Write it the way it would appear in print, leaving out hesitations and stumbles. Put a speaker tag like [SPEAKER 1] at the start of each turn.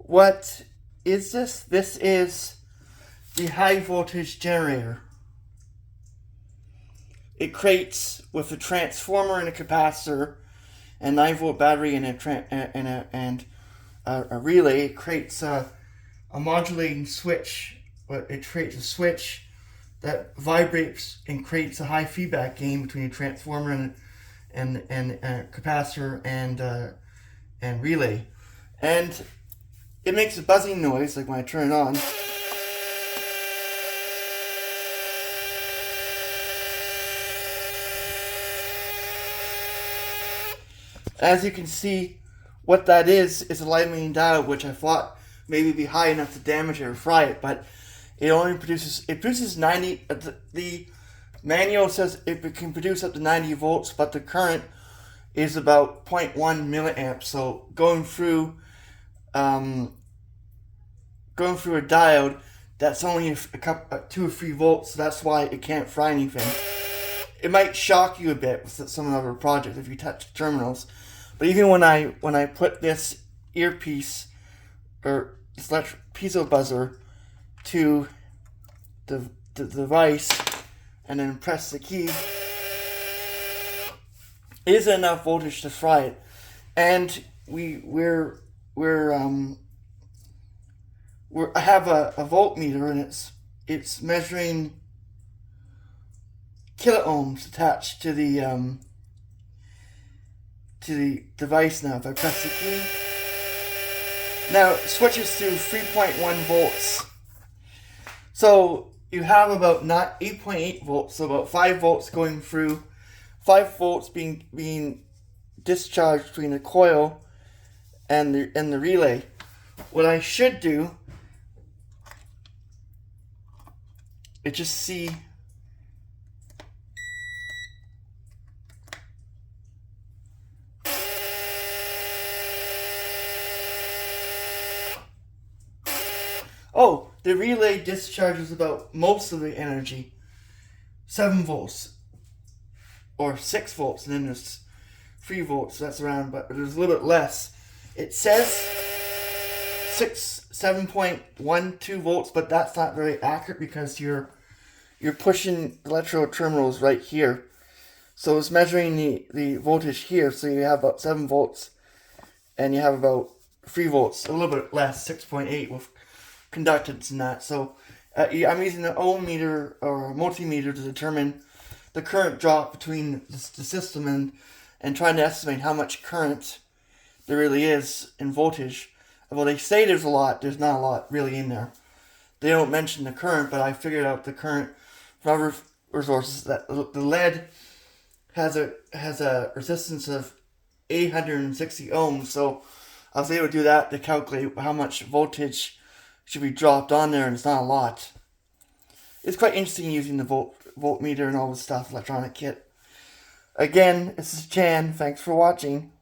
[SPEAKER 1] what is this? This is the high voltage generator. It creates, with a transformer and a capacitor and 9-volt battery and a relay, it creates a modulating switch. It creates a switch that vibrates and creates a high feedback gain between a transformer and a capacitor and relay. And it makes a buzzing noise, like when I turn it on. As you can see, what that is a light emitting diode, which I thought maybe be high enough to damage it or fry it, but it only produces 90. The manual says it can produce up to 90 volts, but the current is about 0.1 milliamps. So going through a diode, that's only a couple, 2 or 3 volts. So that's why it can't fry anything. It might shock you a bit with some of our projects if you touch the terminals. But even when I put this earpiece or this electric piezo buzzer to the device and then press the key, it isn't enough voltage to fry it. And I have a voltmeter, and it's measuring kiloohms attached to the device now. If I press the key, now it switches to 3.1 volts. So you have about 8.8 volts, so about 5 volts going through, 5 volts being discharged between the coil and the relay. What I should do is just see. Oh, the relay discharges about most of the energy, 7 volts or 6 volts, and then there's 3 volts. That's around, but there's a little bit less. It says 7.12 volts, but that's not very accurate because you're pushing electrode terminals right here. So it's measuring the voltage here. So you have about 7 volts, and you have about 3 volts, a little bit less, 6.8 with conductance and that. So I'm using an ohm meter or a multimeter to determine the current drop between the system and trying to estimate how much current there really is in voltage. Well, they say there's a lot. There's not a lot really in there. They don't mention the current, but I figured out the current from other resources that the lead has a resistance of 860 ohms. So I was able to do that to calculate how much voltage should be dropped on there, and it's not a lot. It's quite interesting using the voltmeter and all this stuff, electronic kit. Again, this is Chan. Thanks for watching.